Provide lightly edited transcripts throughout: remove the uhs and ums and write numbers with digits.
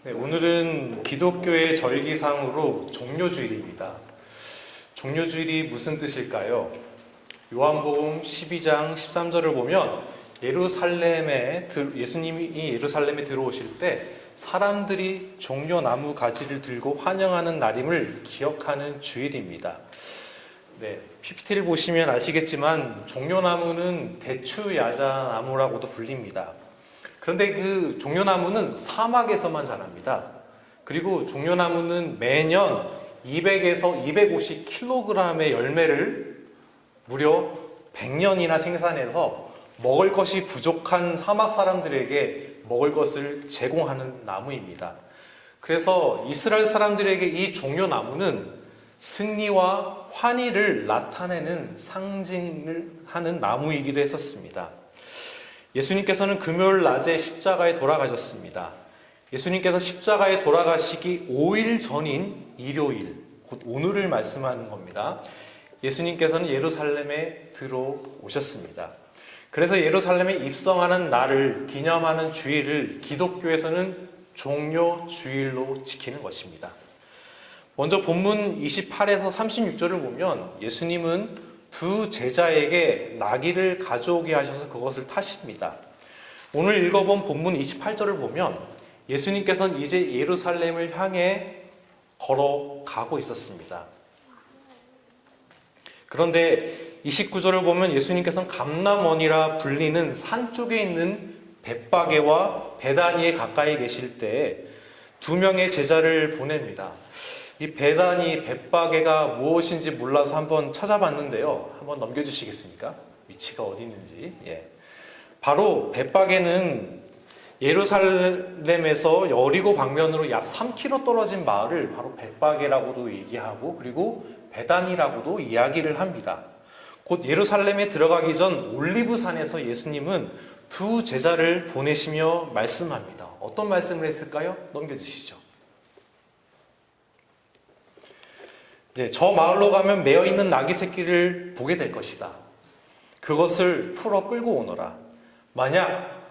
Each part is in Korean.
네, 오늘은 기독교의 절기상으로 종료주일입니다. 종료주일이 무슨 뜻일까요? 요한복음 12장 13절을 보면 예수님이 예루살렘에 들어오실 때 사람들이 종려나무 가지를 들고 환영하는 날임을 기억하는 주일입니다. 네, PPT를 보시면 아시겠지만 종려나무는 대추야자나무라고도 불립니다. 그런데 그 종려나무는 사막에서만 자랍니다. 그리고 종려나무는 매년 200에서 250kg의 열매를 무려 100년이나 생산해서 먹을 것이 부족한 사막 사람들에게 먹을 것을 제공하는 나무입니다. 그래서 이스라엘 사람들에게 이 종려나무는 승리와 환희를 나타내는 상징을 하는 나무이기도 했었습니다. 예수님께서는 금요일 낮에 십자가에 돌아가셨습니다. 예수님께서 십자가에 돌아가시기 5일 전인 일요일, 곧 오늘을 말씀하는 겁니다. 예수님께서는 예루살렘에 들어오셨습니다. 그래서 예루살렘에 입성하는 날을 기념하는 주일을 기독교에서는 종려주일로 지키는 것입니다. 먼저 본문 28에서 36절을 보면 예수님은 두 제자에게 나귀를 가져오게 하셔서 그것을 타십니다. 오늘 읽어본 본문 28절을 보면 예수님께서는 이제 예루살렘을 향해 걸어가고 있었습니다. 그런데 29절을 보면 예수님께서는 감람원이라 불리는 산 쪽에 있는 벳바게와 베다니에 가까이 계실 때 두 명의 제자를 보냅니다. 이 베다니, 벳바게가 무엇인지 몰라서 한번 찾아봤는데요. 한번 넘겨주시겠습니까? 위치가 어디 있는지. 바로 벳바게는 예루살렘에서 여리고 방면으로 약 3km 떨어진 마을을 바로 벳바게라고도 얘기하고 그리고 베다니라고도 이야기를 합니다. 곧 예루살렘에 들어가기 전 올리브산에서 예수님은 두 제자를 보내시며 말씀합니다. 어떤 말씀을 했을까요? 넘겨주시죠. 저 마을로 가면 매어있는 나귀 새끼를 보게 될 것이다. 그것을 풀어 끌고 오너라. 만약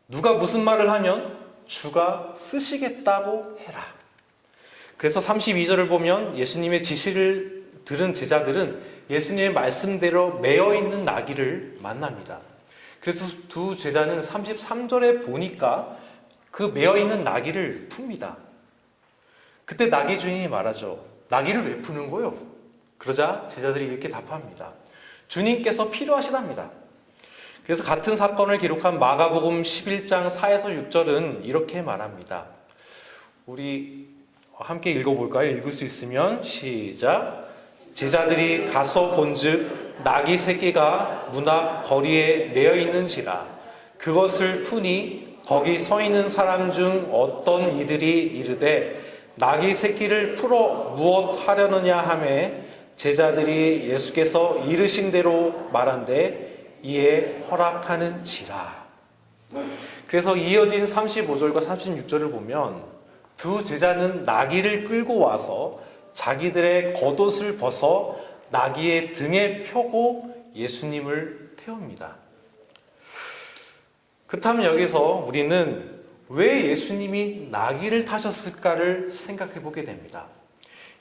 누가 무슨 말을 하면 주가 쓰시겠다고 해라. 그래서 32절을 보면 예수님의 지시를 들은 제자들은 예수님의 말씀대로 매어있는 나귀를 만납니다. 그래서 두 제자는 33절에 보니까 그 매어있는 나귀를 풉니다. 그때 나귀 주인이 말하죠. 나귀를 왜 푸는 거요? 그러자 제자들이 이렇게 답합니다. 주님께서 필요하시답니다. 그래서 같은 사건을 기록한 마가복음 11장 4에서 6절은 이렇게 말합니다. 우리 함께 읽어볼까요? 읽을 수 있으면 시작. 제자들이 가서 본즉 나귀 새끼가 문 앞 거리에 매어 있는지라 그것을 푸니 거기 서 있는 사람 중 어떤 이들이 이르되 나귀 새끼를 풀어 무엇 하려느냐 하매 제자들이 예수께서 이르신 대로 말한대 이에 허락하는지라. 그래서 이어진 35절과 36절을 보면 두 제자는 나귀를 끌고 와서 자기들의 겉옷을 벗어 나귀의 등에 펴고 예수님을 태웁니다. 그렇다면 여기서 우리는 왜 예수님이 나귀를 타셨을까를 생각해 보게 됩니다.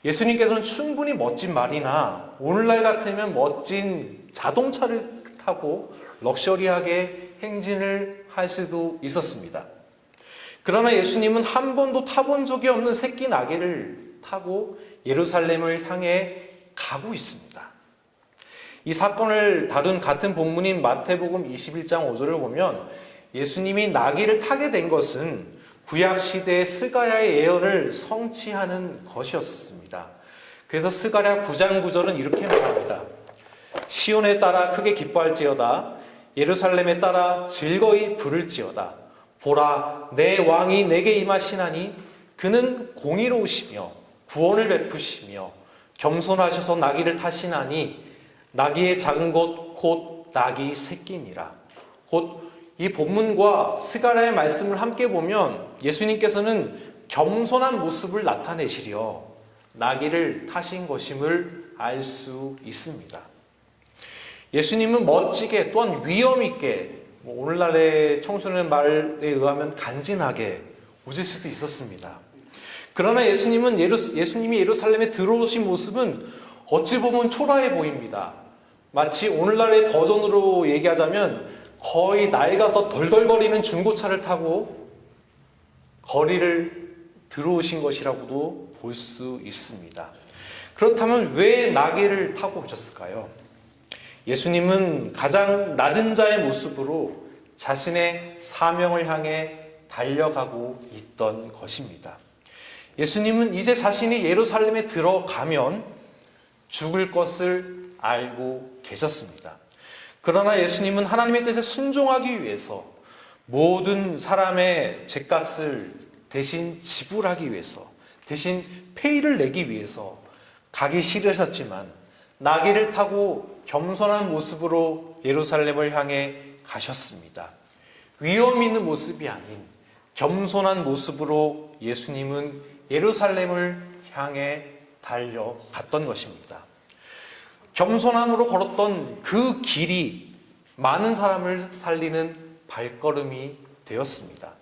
예수님께서는 충분히 멋진 말이나 오늘날 같으면 멋진 자동차를 타고 럭셔리하게 행진을 할 수도 있었습니다. 그러나 예수님은 한 번도 타본 적이 없는 새끼 나귀를 타고 예루살렘을 향해 가고 있습니다. 이 사건을 다룬 같은 본문인 마태복음 21장 5절을 보면 예수님이 나귀를 타게 된 것은 구약시대의 스가랴의 예언을 성취하는 것이었습니다. 그래서 스가랴 9장 9절은 이렇게 말합니다. 시온에 따라 크게 기뻐할지어다 예루살렘에 따라 즐거이 부를지어다 보라 내 왕이 내게 임하시나니 그는 공의로우시며 구원을 베푸시며 겸손하셔서 나귀를 타시나니 나귀의 작은 것 곧 나귀 새끼니라. 곧 이 본문과 스가랴의 말씀을 함께 보면 예수님께서는 겸손한 모습을 나타내시려 나귀를 타신 것임을 알 수 있습니다. 예수님은 멋지게 또한 위엄 있게 오늘날의 청소년 말에 의하면 간지나게 오질 수도 있었습니다. 그러나 예수님이 예루살렘에 들어오신 모습은 어찌 보면 초라해 보입니다. 마치 오늘날의 버전으로 얘기하자면 거의 낡아서 덜덜거리는 중고차를 타고 거리를 들어오신 것이라고도 볼 수 있습니다. 그렇다면 왜 나귀를 타고 오셨을까요? 예수님은 가장 낮은 자의 모습으로 자신의 사명을 향해 달려가고 있던 것입니다. 예수님은 이제 자신이 예루살렘에 들어가면 죽을 것을 알고 계셨습니다. 그러나 예수님은 하나님의 뜻에 순종하기 위해서 모든 사람의 죗값을 대신 지불하기 위해서, 대신 페이를 내기 위해서 가기 싫으셨지만 나귀를 타고 겸손한 모습으로 예루살렘을 향해 가셨습니다. 위험 있는 모습이 아닌 겸손한 모습으로 예수님은 예루살렘을 향해 달려갔던 것입니다. 겸손함으로 걸었던 그 길이 많은 사람을 살리는 발걸음이 되었습니다.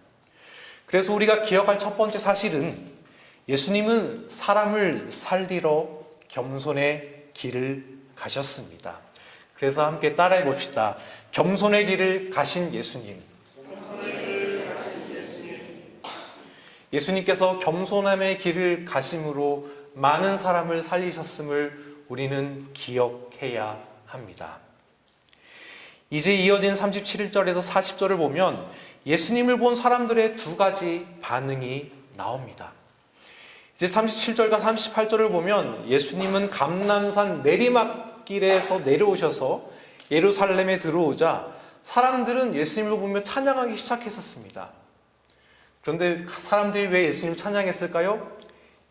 그래서 우리가 기억할 첫 번째 사실은 예수님은 사람을 살리러 겸손의 길을 가셨습니다. 그래서 함께 따라해 봅시다. 겸손의 길을 가신 예수님. 예수님께서 겸손함의 길을 가심으로 많은 사람을 살리셨음을 우리는 기억해야 합니다. 이제 이어진 37절에서 40절을 보면 예수님을 본 사람들의 두 가지 반응이 나옵니다. 이제 37절과 38절을 보면 예수님은 감람산 내리막길에서 내려오셔서 예루살렘에 들어오자 사람들은 예수님을 보며 찬양하기 시작했었습니다. 그런데 사람들이 왜 예수님을 찬양했을까요?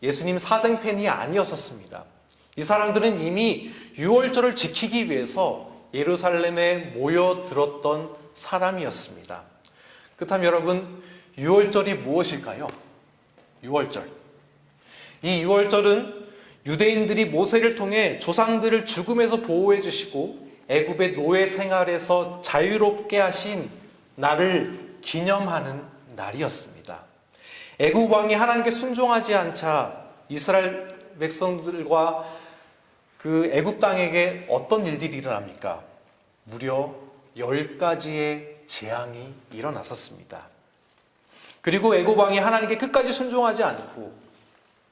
예수님 사생팬이 아니었었습니다. 이 사람들은 이미 유월절을 지키기 위해서 예루살렘에 모여들었던 사람이었습니다. 그렇다면 여러분, 유월절이 무엇일까요? 유월절. 이 유월절은 유대인들이 모세를 통해 조상들을 죽음에서 보호해 주시고 애굽의 노예 생활에서 자유롭게 하신 날을 기념하는 날이었습니다. 애굽 왕이 하나님께 순종하지 않자 이스라엘 백성들과 그 애굽 땅에게 어떤 일들이 일어납니까? 무려 10가지의 재앙이 일어났었습니다. 그리고 애굽 왕이 하나님께 끝까지 순종하지 않고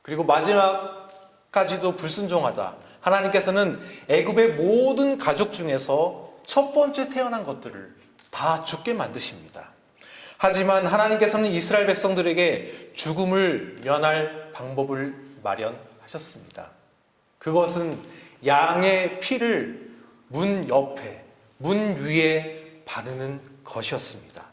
그리고 마지막까지도 불순종하다 하나님께서는 애굽의 모든 가족 중에서 첫 번째 태어난 것들을 다 죽게 만드십니다. 하지만 하나님께서는 이스라엘 백성들에게 죽음을 면할 방법을 마련하셨습니다. 그것은 양의 피를 문 옆에, 문 위에 바르는 것이었습니다.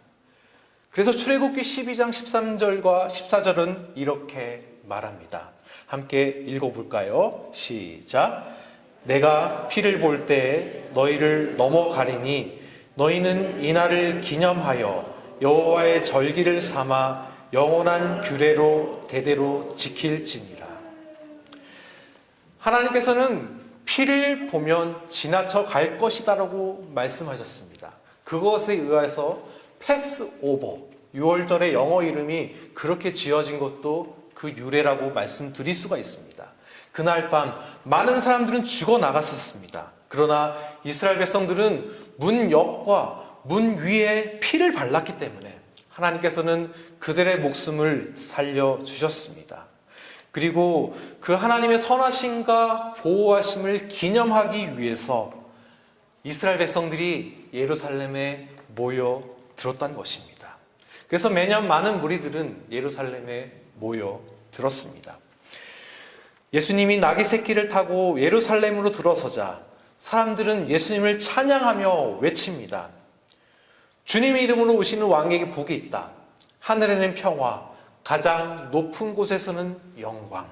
그래서 출애굽기 12장 13절과 14절은 이렇게 말합니다. 함께 읽어볼까요? 시작. 내가 피를 볼 때 너희를 넘어가리니 너희는 이날을 기념하여 여호와의 절기를 삼아 영원한 규례로 대대로 지킬지니라. 하나님께서는 피를 보면 지나쳐 갈 것이다라고 말씀하셨습니다. 그것에 의해서 패스오버, 유월절의 영어 이름이 그렇게 지어진 것도 그 유래라고 말씀드릴 수가 있습니다. 그날 밤 많은 사람들은 죽어 나갔었습니다. 그러나 이스라엘 백성들은 문 옆과 문 위에 피를 발랐기 때문에 하나님께서는 그들의 목숨을 살려주셨습니다. 그리고 그 하나님의 선하심과 보호하심을 기념하기 위해서 이스라엘 백성들이 예루살렘에 모여 들었다는 것입니다. 그래서 매년 많은 무리들은 예루살렘에 모여 들었습니다. 예수님이 나귀 새끼를 타고 예루살렘으로 들어서자 사람들은 예수님을 찬양하며 외칩니다. 주님의 이름으로 오시는 왕에게 복이 있다. 하늘에는 평화, 가장 높은 곳에서는 영광.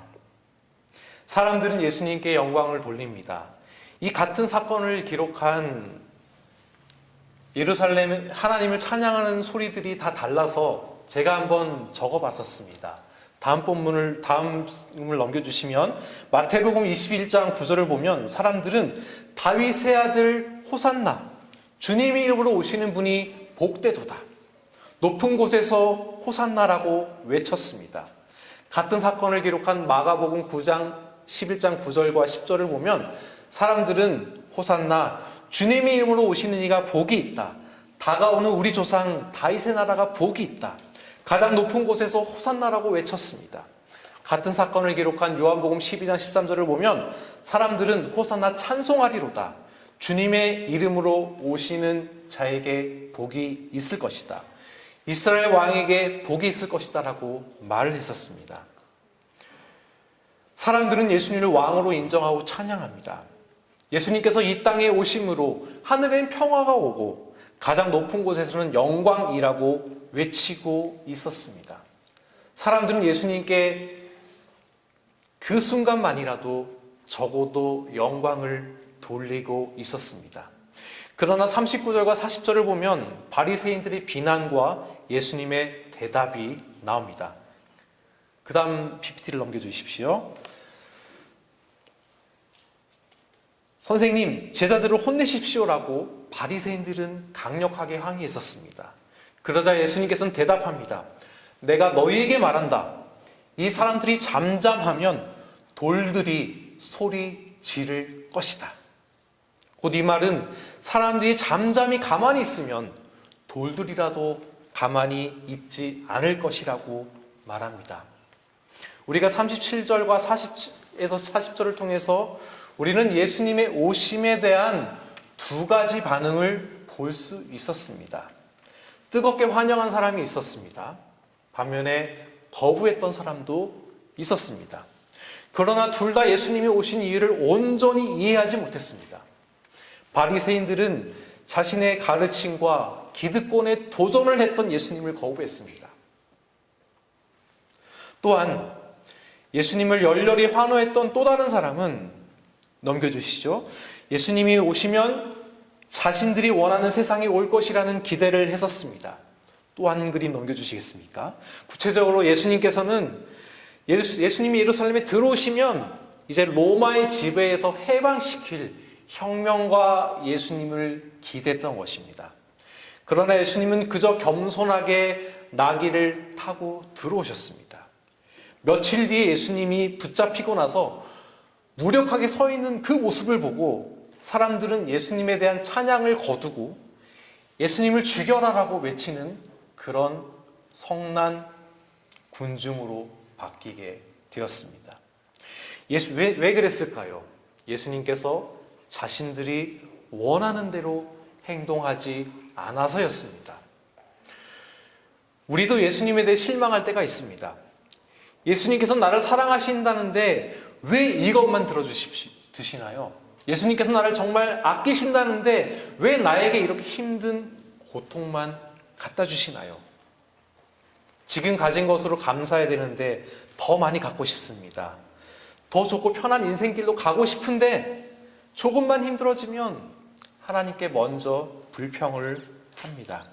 사람들은 예수님께 영광을 돌립니다. 이 같은 사건을 기록한 예루살렘 하나님을 찬양하는 소리들이 다 달라서 제가 한번 적어봤었습니다. 다음 본문을 넘겨주시면 마태복음 21장 9절을 보면 사람들은 다윗의 아들 호산나, 주님의 이름으로 오시는 분이 복되도다. 높은 곳에서 호산나라고 외쳤습니다. 같은 사건을 기록한 마가복음 9장 11장 9절과 10절을 보면 사람들은 호산나, 주님의 이름으로 오시는 이가 복이 있다. 다가오는 우리 조상 다윗의 나라가 복이 있다. 가장 높은 곳에서 호산나라고 외쳤습니다. 같은 사건을 기록한 요한복음 12장 13절을 보면 사람들은 호산나 찬송하리로다. 주님의 이름으로 오시는 자에게 복이 있을 것이다. 이스라엘 왕에게 복이 있을 것이다 라고 말을 했었습니다. 사람들은 예수님을 왕으로 인정하고 찬양합니다. 예수님께서 이 땅에 오심으로 하늘엔 평화가 오고 가장 높은 곳에서는 영광이라고 외치고 있었습니다. 사람들은 예수님께 그 순간만이라도 적어도 영광을 돌리고 있었습니다. 그러나 39절과 40절을 보면 바리새인들의 비난과 예수님의 대답이 나옵니다. 그 다음 PPT를 넘겨주십시오. 선생님, 제자들을 혼내십시오라고 바리새인들은 강력하게 항의했었습니다. 그러자 예수님께서는 대답합니다. 내가 너희에게 말한다. 이 사람들이 잠잠하면 돌들이 소리 지를 것이다. 곧 이 말은 사람들이 잠잠히 가만히 있으면 돌들이라도 가만히 있지 않을 것이라고 말합니다. 우리가 37절과 40에서 40절을 통해서 우리는 예수님의 오심에 대한 두 가지 반응을 볼 수 있었습니다. 뜨겁게 환영한 사람이 있었습니다. 반면에 거부했던 사람도 있었습니다. 그러나 둘 다 예수님이 오신 이유를 온전히 이해하지 못했습니다. 바리새인들은 자신의 가르침과 기득권에 도전을 했던 예수님을 거부했습니다. 또한 예수님을 열렬히 환호했던 또 다른 사람은 넘겨주시죠. 예수님이 오시면 자신들이 원하는 세상이 올 것이라는 기대를 했었습니다. 또 한 그림 넘겨주시겠습니까? 구체적으로 예수님께서는 예수님이 예루살렘에 들어오시면 이제 로마의 지배에서 해방시킬 혁명과 예수님을 기대했던 것입니다. 그러나 예수님은 그저 겸손하게 나귀를 타고 들어오셨습니다. 며칠 뒤에 예수님이 붙잡히고 나서 무력하게 서 있는 그 모습을 보고 사람들은 예수님에 대한 찬양을 거두고 예수님을 죽여라라고 외치는 그런 성난 군중으로 바뀌게 되었습니다. 왜 그랬을까요? 예수님께서 자신들이 원하는 대로 행동하지 않아서였습니다. 우리도 예수님에 대해 실망할 때가 있습니다. 예수님께서 나를 사랑하신다는데 왜 이것만 들어주시나요? 예수님께서 나를 정말 아끼신다는데 왜 나에게 이렇게 힘든 고통만 갖다 주시나요? 지금 가진 것으로 감사해야 되는데 더 많이 갖고 싶습니다. 더 좋고 편한 인생길로 가고 싶은데 조금만 힘들어지면 하나님께 먼저 불평을 합니다.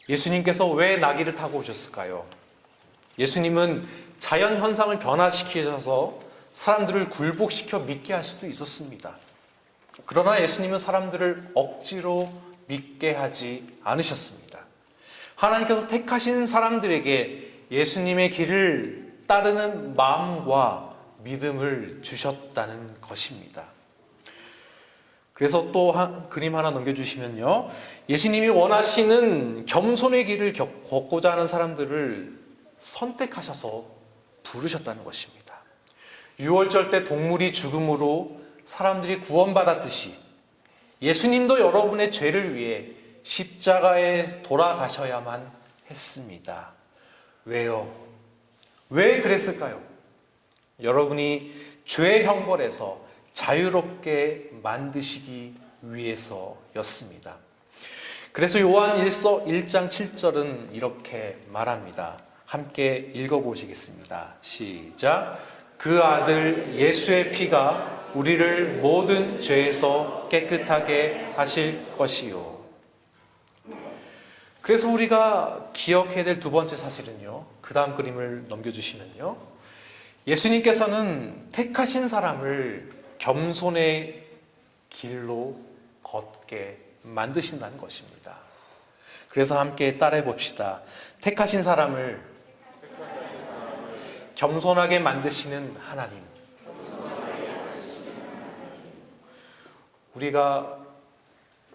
예수님께서 왜 나귀를 타고 오셨을까요? 예수님은 자연 현상을 변화시키셔서 사람들을 굴복시켜 믿게 할 수도 있었습니다. 그러나 예수님은 사람들을 억지로 믿게 하지 않으셨습니다. 하나님께서 택하신 사람들에게 예수님의 길을 따르는 마음과 믿음을 주셨다는 것입니다. 그래서 또 그림 하나 넘겨주시면요. 예수님이 원하시는 겸손의 길을 걷고자 하는 사람들을 선택하셔서 부르셨다는 것입니다. 유월절 때 동물이 죽음으로 사람들이 구원받았듯이 예수님도 여러분의 죄를 위해 십자가에 돌아가셔야만 했습니다. 왜요? 왜 그랬을까요? 여러분이 죄의 형벌에서 자유롭게 만드시기 위해서였습니다. 그래서 요한 1장 7절은 이렇게 말합니다. 함께 읽어보시겠습니다. 시작. 그 아들 예수의 피가 우리를 모든 죄에서 깨끗하게 하실 것이요. 그래서 우리가 기억해야 될 두 번째 사실은요. 그 다음 그림을 넘겨주시면요. 예수님께서는 택하신 사람을 겸손의 길로 걷게 만드신다는 것입니다. 그래서 함께 따라해 봅시다. 택하신 사람을 겸손하게 만드시는 하나님. 우리가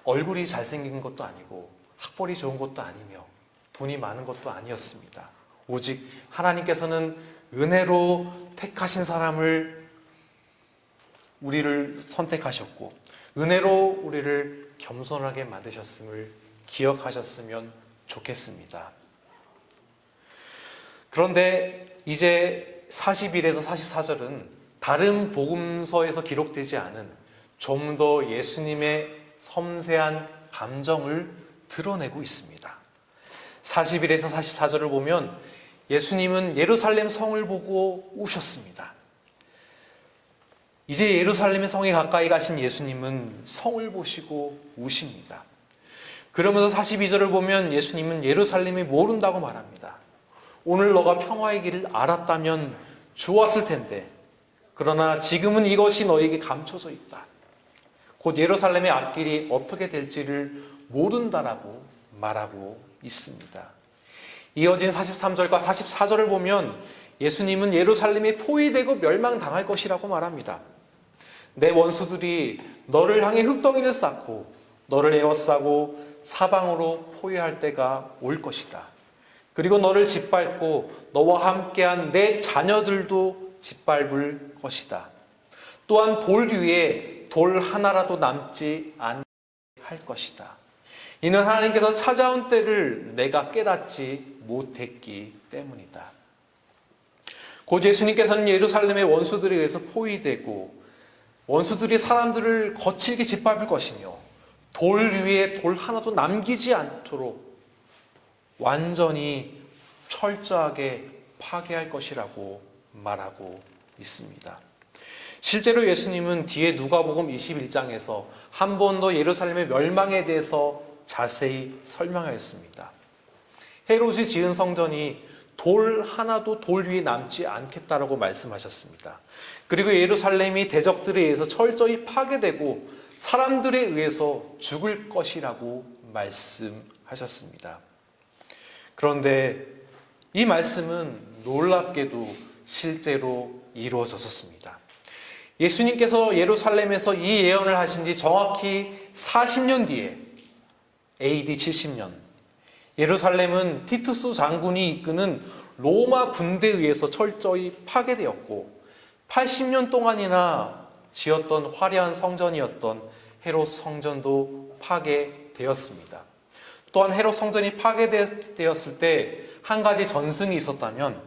얼굴이 잘생긴 것도 아니고 학벌이 좋은 것도 아니며 돈이 많은 것도 아니었습니다. 오직 하나님께서는 은혜로 택하신 사람을 우리를 선택하셨고 은혜로 우리를 겸손하게 만드셨음을 기억하셨으면 좋겠습니다. 그런데 이제 41에서 44절은 다른 복음서에서 기록되지 않은 좀 더 예수님의 섬세한 감정을 드러내고 있습니다. 41에서 44절을 보면 예수님은 예루살렘 성을 보고 우셨습니다. 이제 예루살렘의 성에 가까이 가신 예수님은 성을 보시고 우십니다. 그러면서 42절을 보면 예수님은 예루살렘이 모른다고 말합니다. 오늘 너가 평화의 길을 알았다면 좋았을 텐데 그러나 지금은 이것이 너에게 감춰져 있다. 곧 예루살렘의 앞길이 어떻게 될지를 모른다라고 말하고 있습니다. 이어진 43절과 44절을 보면 예수님은 예루살렘이 포위되고 멸망당할 것이라고 말합니다. 내 원수들이 너를 향해 흙덩이를 쌓고 너를 에워싸고 사방으로 포위할 때가 올 것이다. 그리고 너를 짓밟고 너와 함께한 내 자녀들도 짓밟을 것이다. 또한 돌 위에 돌 하나라도 남지 않게 할 것이다. 이는 하나님께서 찾아온 때를 내가 깨닫지 못했기 때문이다. 곧 예수님께서는 예루살렘의 원수들에 의해서 포위되고 원수들이 사람들을 거칠게 짓밟을 것이며 돌 위에 돌 하나도 남기지 않도록 완전히 철저하게 파괴할 것이라고 말하고 있습니다. 실제로 예수님은 뒤에 누가복음 21장에서 한 번 더 예루살렘의 멸망에 대해서 자세히 설명하였습니다. 헤롯이 지은 성전이 돌 하나도 돌 위에 남지 않겠다라고 말씀하셨습니다. 그리고 예루살렘이 대적들에 의해서 철저히 파괴되고 사람들에 의해서 죽을 것이라고 말씀하셨습니다. 그런데 이 말씀은 놀랍게도 실제로 이루어졌습니다. 예수님께서 예루살렘에서 이 예언을 하신 지 정확히 40년 뒤에 AD 70년 예루살렘은 티투스 장군이 이끄는 로마 군대에 의해서 철저히 파괴되었고 80년 동안이나 지었던 화려한 성전이었던 헤롯 성전도 파괴되었습니다. 또한 헤롯 성전이 파괴되었을 때 한 가지 전승이 있었다면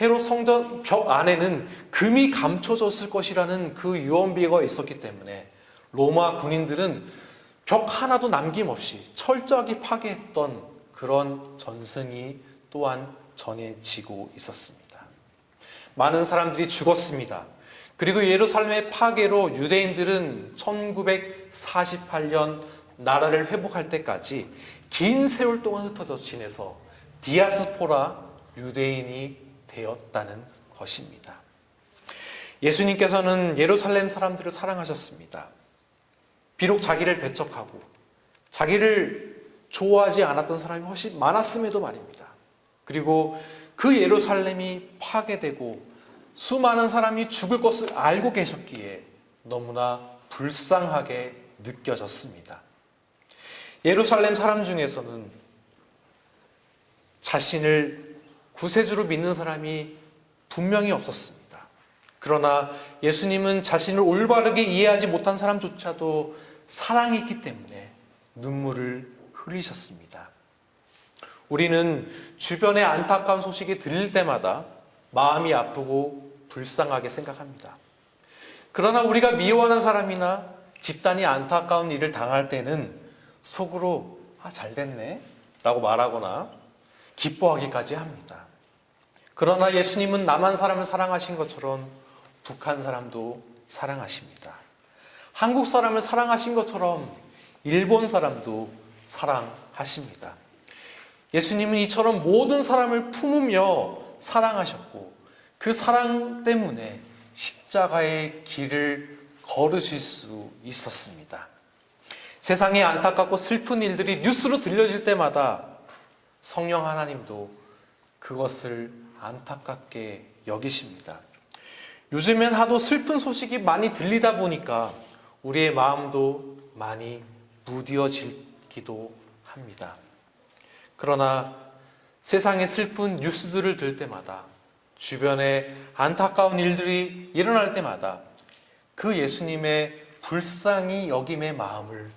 헤롯 성전 벽 안에는 금이 감춰졌을 것이라는 그 유언비어가 있었기 때문에 로마 군인들은 벽 하나도 남김없이 철저하게 파괴했던 그런 전승이 또한 전해지고 있었습니다. 많은 사람들이 죽었습니다. 그리고 예루살렘의 파괴로 유대인들은 1948년 나라를 회복할 때까지 긴 세월 동안 흩어져 지내서 디아스포라 유대인이 되었다는 것입니다. 예수님께서는 예루살렘 사람들을 사랑하셨습니다. 비록 자기를 배척하고 자기를 좋아하지 않았던 사람이 훨씬 많았음에도 말입니다. 그리고 그 예루살렘이 파괴되고 수많은 사람이 죽을 것을 알고 계셨기에 너무나 불쌍하게 느껴졌습니다. 예루살렘 사람 중에서는 자신을 구세주로 믿는 사람이 분명히 없었습니다. 그러나 예수님은 자신을 올바르게 이해하지 못한 사람조차도 사랑했기 때문에 눈물을 흘리셨습니다. 우리는 주변의 안타까운 소식이 들릴 때마다 마음이 아프고 불쌍하게 생각합니다. 그러나 우리가 미워하는 사람이나 집단이 안타까운 일을 당할 때는 속으로 잘 됐네 라고 말하거나 기뻐하기까지 합니다. 그러나 예수님은 남한 사람을 사랑하신 것처럼 북한 사람도 사랑하십니다. 한국 사람을 사랑하신 것처럼 일본 사람도 사랑하십니다. 예수님은 이처럼 모든 사람을 품으며 사랑하셨고 그 사랑 때문에 십자가의 길을 걸으실 수 있었습니다. 세상에 안타깝고 슬픈 일들이 뉴스로 들려질 때마다 성령 하나님도 그것을 안타깝게 여기십니다. 요즘엔 하도 슬픈 소식이 많이 들리다 보니까 우리의 마음도 많이 무뎌지기도 합니다. 그러나 세상의 슬픈 뉴스들을 들 때마다, 주변에 안타까운 일들이 일어날 때마다 그 예수님의 불쌍히 여김의 마음을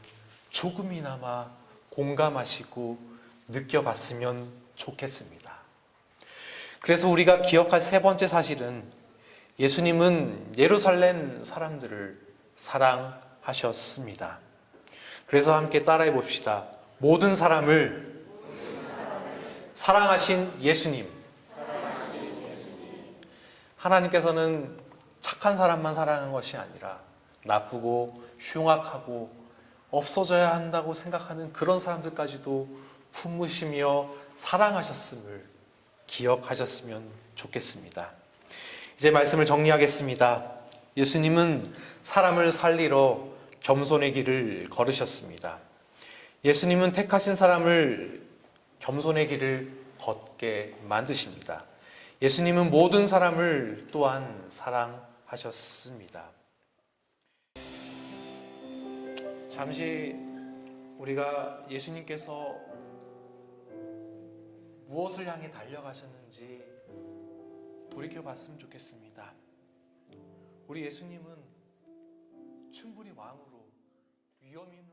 조금이나마 공감하시고 느껴봤으면 좋겠습니다. 그래서 우리가 기억할 세 번째 사실은, 예수님은 예루살렘 사람들을 사랑하셨습니다. 그래서 함께 따라해 봅시다. 모든 사람을 사랑하신 예수님. 하나님께서는 착한 사람만 사랑한 것이 아니라 나쁘고 흉악하고 없어져야 한다고 생각하는 그런 사람들까지도 품으시며 사랑하셨음을 기억하셨으면 좋겠습니다. 이제 말씀을 정리하겠습니다. 예수님은 사람을 살리러 겸손의 길을 걸으셨습니다. 예수님은 택하신 사람을 겸손의 길을 걷게 만드십니다. 예수님은 모든 사람을 또한 사랑하셨습니다. 잠시 우리가 예수님께서 무엇을 향해 달려가셨는지 돌이켜 봤으면 좋겠습니다. 우리 예수님은 충분히 왕으로 위엄 있는